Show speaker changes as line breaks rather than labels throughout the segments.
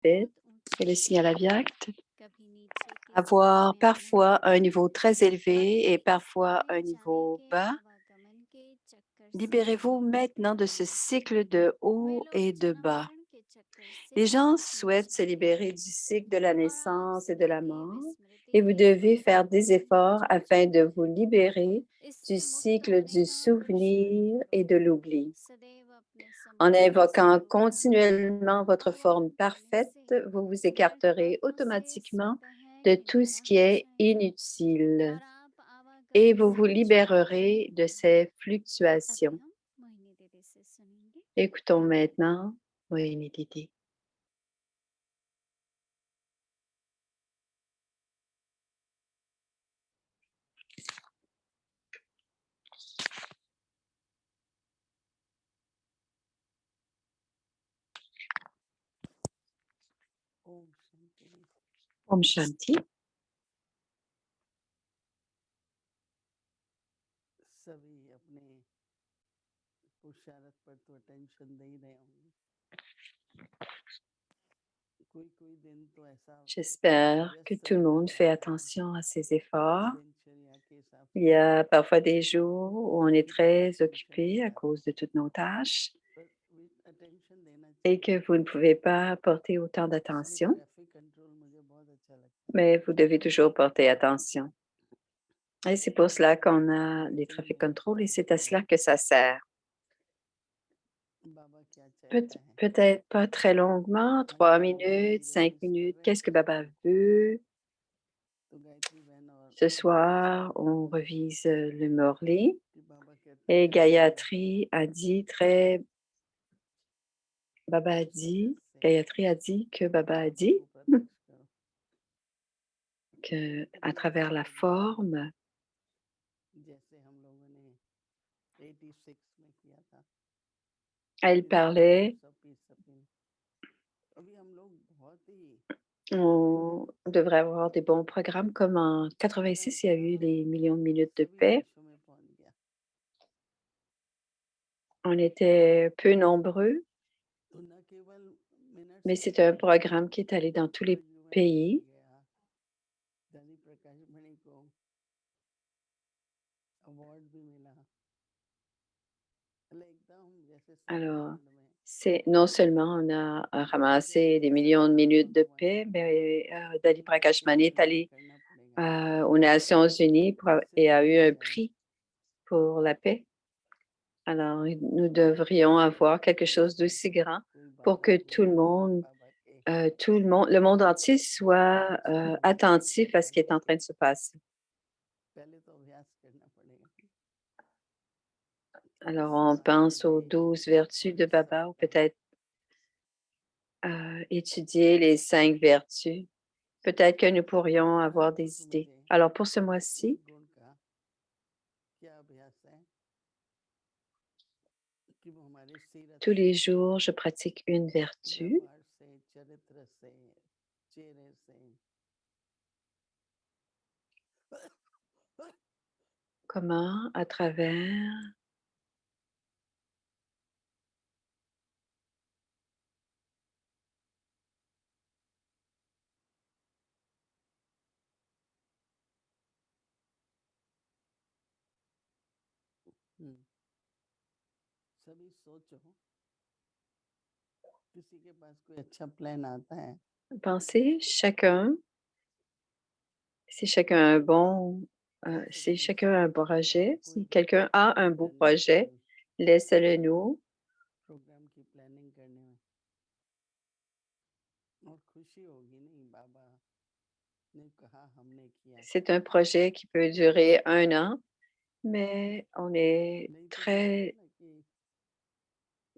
parfaite et le signal Avyakt. Avoir parfois un niveau très élevé et parfois un niveau bas. Libérez-vous maintenant de ce cycle de haut et de bas. Les gens souhaitent se libérer du cycle de la naissance et de la mort et vous devez faire des efforts afin de vous libérer du cycle du souvenir et de l'oubli. En invoquant continuellement votre forme parfaite, vous vous écarterez automatiquement de tout ce qui est inutile et vous vous libérerez de ces fluctuations. Écoutons maintenant Mohini Didi. Om Shanti. J'espère que tout le monde fait attention à ses efforts. Il y a parfois des jours où on est très occupé à cause de toutes nos tâches et que vous ne pouvez pas porter autant d'attention, mais vous devez toujours porter attention. Et c'est pour cela qu'on a les traffic control et c'est à cela que ça sert. Peut-être pas très longuement, 3 minutes, 5 minutes. Qu'est-ce que Baba veut? Ce soir, on revise le Murli et Gayatri a dit Gayatri a dit que Baba a dit que à travers la forme, elle parlait, on devrait avoir des bons programmes comme en 86, il y a eu les millions de minutes de paix. On était peu nombreux, mais c'est un programme qui est allé dans tous les pays. Alors, c'est non seulement on a ramassé des millions de minutes de paix, mais Dali Prakash Mani est allé aux Nations Unies et a eu un prix pour la paix. Alors, nous devrions avoir quelque chose d'aussi grand pour que tout le monde, le monde entier soit attentif à ce qui est en train de se passer. Alors, on pense aux 12 vertus de Baba ou peut-être étudier les 5 vertus. Peut-être que nous pourrions avoir des idées. Alors, pour ce mois-ci, tous les jours, je pratique une vertu. Comment? À travers penser chacun, si chacun a un bon, si chacun a un bon projet, si quelqu'un a un beau projet, laissez-le nous. C'est un projet qui peut durer 1 an, mais on est très,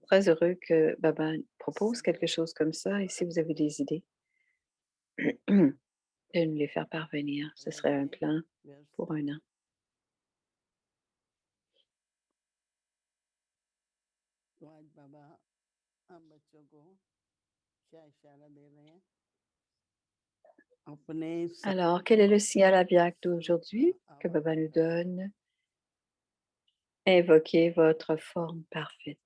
très heureux que Baba propose quelque chose comme ça. Et si vous avez des idées, de nous les faire parvenir, ce serait un plan pour 1 an. Alors, quel est le signal Avyakt d'aujourd'hui que Baba nous donne? Invoquez votre forme parfaite.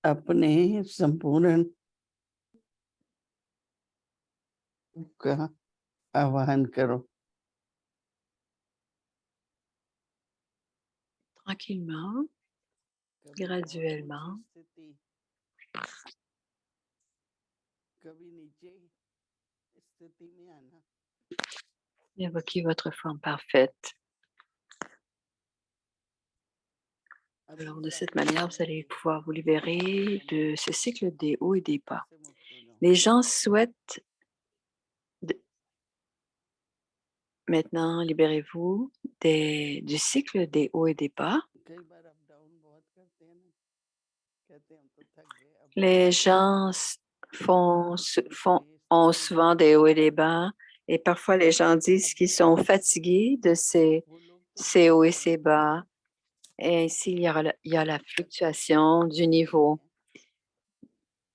अपने संपूर्ण का आह्वान करो।
Tranquillement,
कभी बहुत ऊंची
graduellement,
स्थिति, कभी नीचे स्थिति में आना।
évoquez votre forme parfaite.
अपनी
Alors, de cette
सारी
manière, vous allez
जिंदगी
pouvoir vous libérer
बना
de ce cycle des hauts et des bas.
से मुक्त हो जाओ।
Les gens souhaitent maintenant, libérez-vous du cycle des hauts et des bas.
कई बार up down बहुत करते हैं ना, कहते हैं हम तो थक गए अब
Les gens ont souvent des hauts et des bas. Et parfois, les gens disent qu'ils sont fatigués de
वो लोग तो
ces hauts et
हमेशा
ces bas. Et ainsi, il y a la fluctuation du niveau.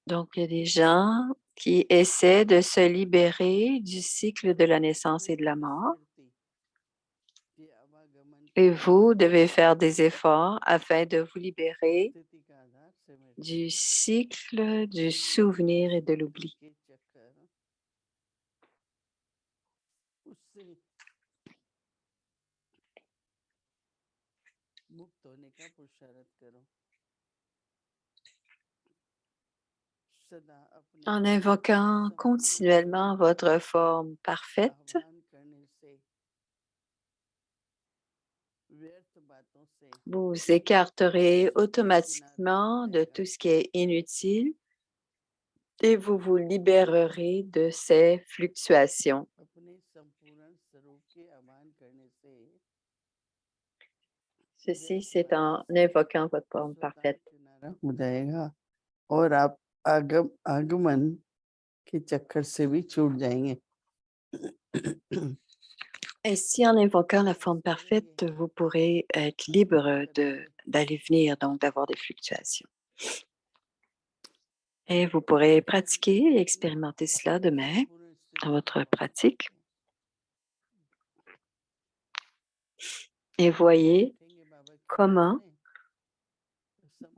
Donc, il y a des gens qui essaient de se libérer du cycle de la naissance et de la mort.
कि आवागमन
Et vous devez faire des efforts afin de vous libérer
स्थिति का आधार से मेरे
du cycle du souvenir et de l'oubli.
के चक्कर उससे मुक्त होने का पुरुषार्थ करो। सदा अपने
En invoquant
संपूर्ण
continuellement votre forme parfaite,
आह्वान करने से व्यर्थ बातों से
vous écarterez
किनारा
automatiquement
हो
de
जाएगा।
tout ce qui est inutile et vous vous libérerez de ces fluctuations.
अपने संपूर्ण स्वरूप के आह्वान करने से
Ceci,
व्यर्थ
c'est
बातों
en
से
invoquant votre forme
स्वतः
parfaite.
किनारा हो जाएगा और आप आगमन के चक्कर से भी छूट जाएंगे।
Ainsi, en invoquant la forme parfaite, vous pourrez être libre d'aller venir, donc d'avoir des fluctuations. Et vous pourrez pratiquer et expérimenter cela demain dans votre pratique. Et voyez comment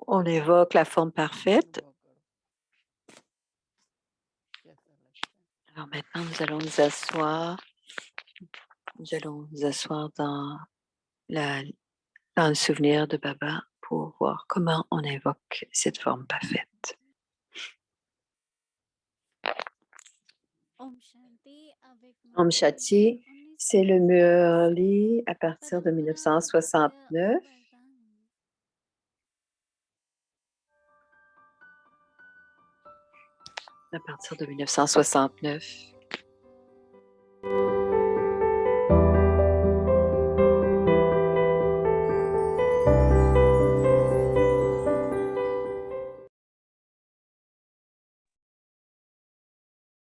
on évoque la forme parfaite. Alors maintenant, nous allons nous asseoir. Nous allons nous asseoir dans le souvenir de Baba pour voir comment on invoque cette forme parfaite. Om Shanti, c'est le Murli à partir de 1969. À partir de 1969.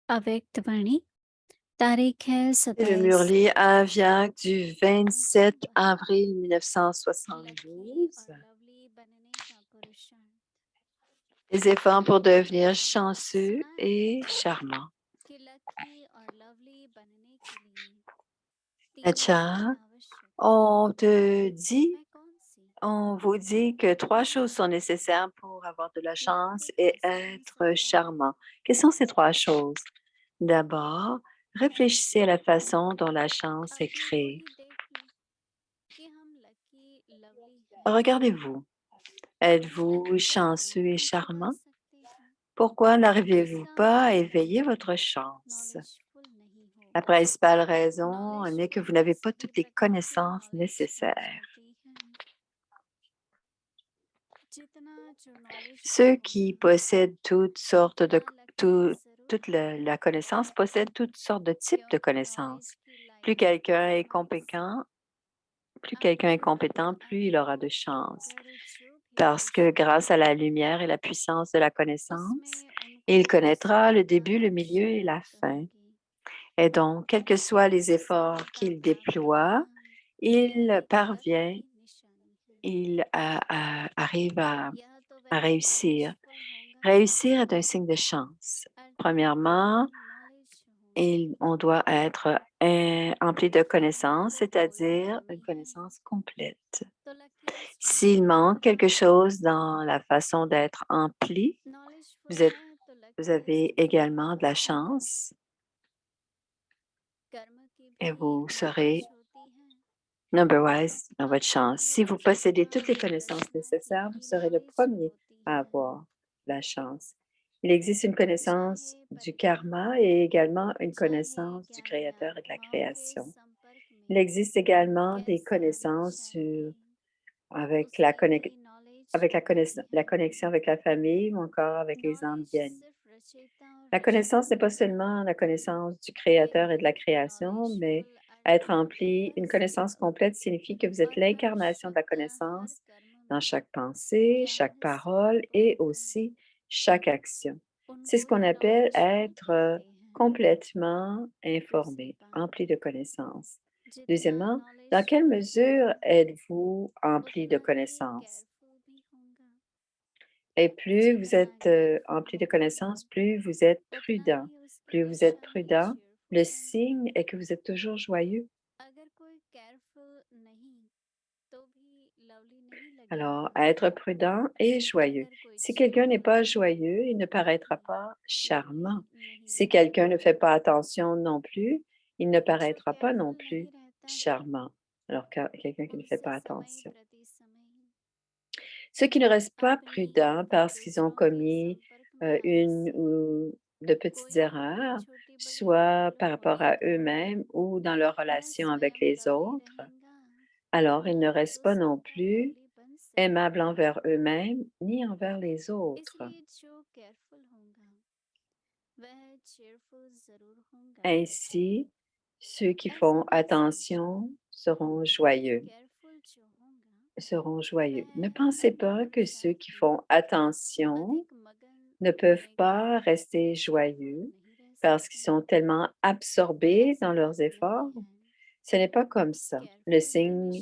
Avec Varni, तारीख है
Et le
27
Murli vient du 27 avril 1972. Les efforts pour devenir chanceux et charmant. Acha, on vous dit que 3 choses sont nécessaires pour avoir de la chance et être charmant. Quelles sont ces 3 choses? D'abord, réfléchissez à la façon dont la chance est créée. Regardez-vous. Êtes-vous chanceux et charmant? Pourquoi n'arrivez-vous pas à éveiller votre chance? La principale raison est que vous n'avez pas toutes les connaissances nécessaires. Ceux qui possèdent toutes sortes de toute la connaissance possèdent toutes sortes de types de connaissances. Plus quelqu'un est compétent, plus il aura de chance. Parce que grâce à la lumière et la puissance de la connaissance, il connaîtra le début, le milieu et la fin. Et donc, quels que soient les efforts qu'il déploie, il parvient, arrive à réussir. Réussir est un signe de chance. Premièrement, on doit être est empli de connaissances, c'est-à-dire une connaissance complète. S'il manque quelque chose dans la façon d'être empli, vous êtes vous avez également de la chance et vous serez number-wise dans votre chance. Si vous possédez toutes les connaissances nécessaires, vous serez le premier à avoir la chance. Il existe une connaissance du karma et également une connaissance du Créateur et de la création. Il existe également des connaissances avec la connexion avec la famille ou encore avec les âmes bien. La connaissance n'est pas seulement la connaissance du Créateur et de la création, mais être rempli, une connaissance complète signifie que vous êtes l'incarnation de la connaissance dans chaque pensée, chaque parole et aussi chaque action. C'est ce qu'on appelle être complètement informé, empli de connaissances. Deuxièmement, dans quelle mesure êtes-vous empli de connaissances? Et plus vous êtes empli de connaissances, plus vous êtes prudent. Plus vous êtes prudent, le signe est que vous êtes toujours joyeux. Alors, être prudent et joyeux. Si quelqu'un n'est pas joyeux, il ne paraîtra pas charmant. Si quelqu'un ne fait pas attention non plus, il ne paraîtra pas non plus charmant. Alors, quelqu'un qui ne fait pas attention. Ceux qui ne restent pas prudents parce qu'ils ont commis une ou de petites erreurs, soit par rapport à eux-mêmes ou dans leur relation avec les autres, alors ils ne restent pas non plus aimables envers eux-mêmes ni envers les autres. Ainsi, ceux qui font attention seront joyeux. Ne pensez pas que ceux qui font attention ne peuvent pas rester joyeux parce qu'ils sont tellement absorbés dans leurs efforts. Ce n'est pas comme ça. Le signe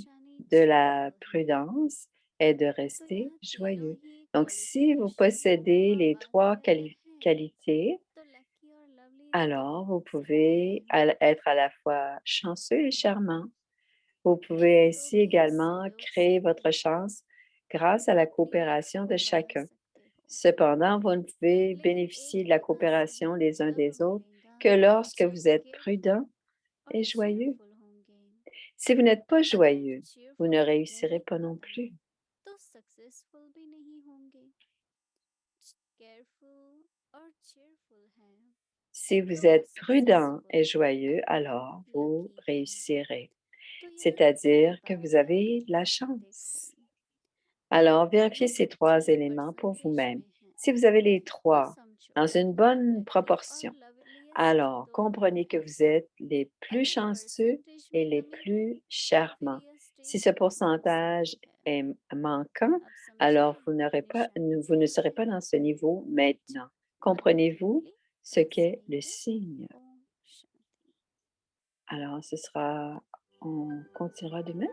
de la prudence est de rester joyeux. Donc, si vous possédez les trois qualités, alors vous pouvez être à la fois chanceux et charmant. Vous pouvez ainsi également créer votre chance grâce à la coopération de chacun. Cependant, vous ne pouvez bénéficier de la coopération les uns des autres que lorsque vous êtes prudent et joyeux. Si vous n'êtes pas joyeux, vous ne réussirez pas non plus. Si vous êtes prudent et joyeux, alors vous réussirez, c'est-à-dire que vous avez de la chance. Alors, vérifiez ces trois éléments pour vous-même. Si vous avez les trois dans une bonne proportion, alors comprenez que vous êtes les plus chanceux et les plus charmants. Si ce pourcentage est manquant, alors vous ne serez pas dans ce niveau maintenant. Comprenez-vous ce qu'est le signe? Alors, on continuera demain.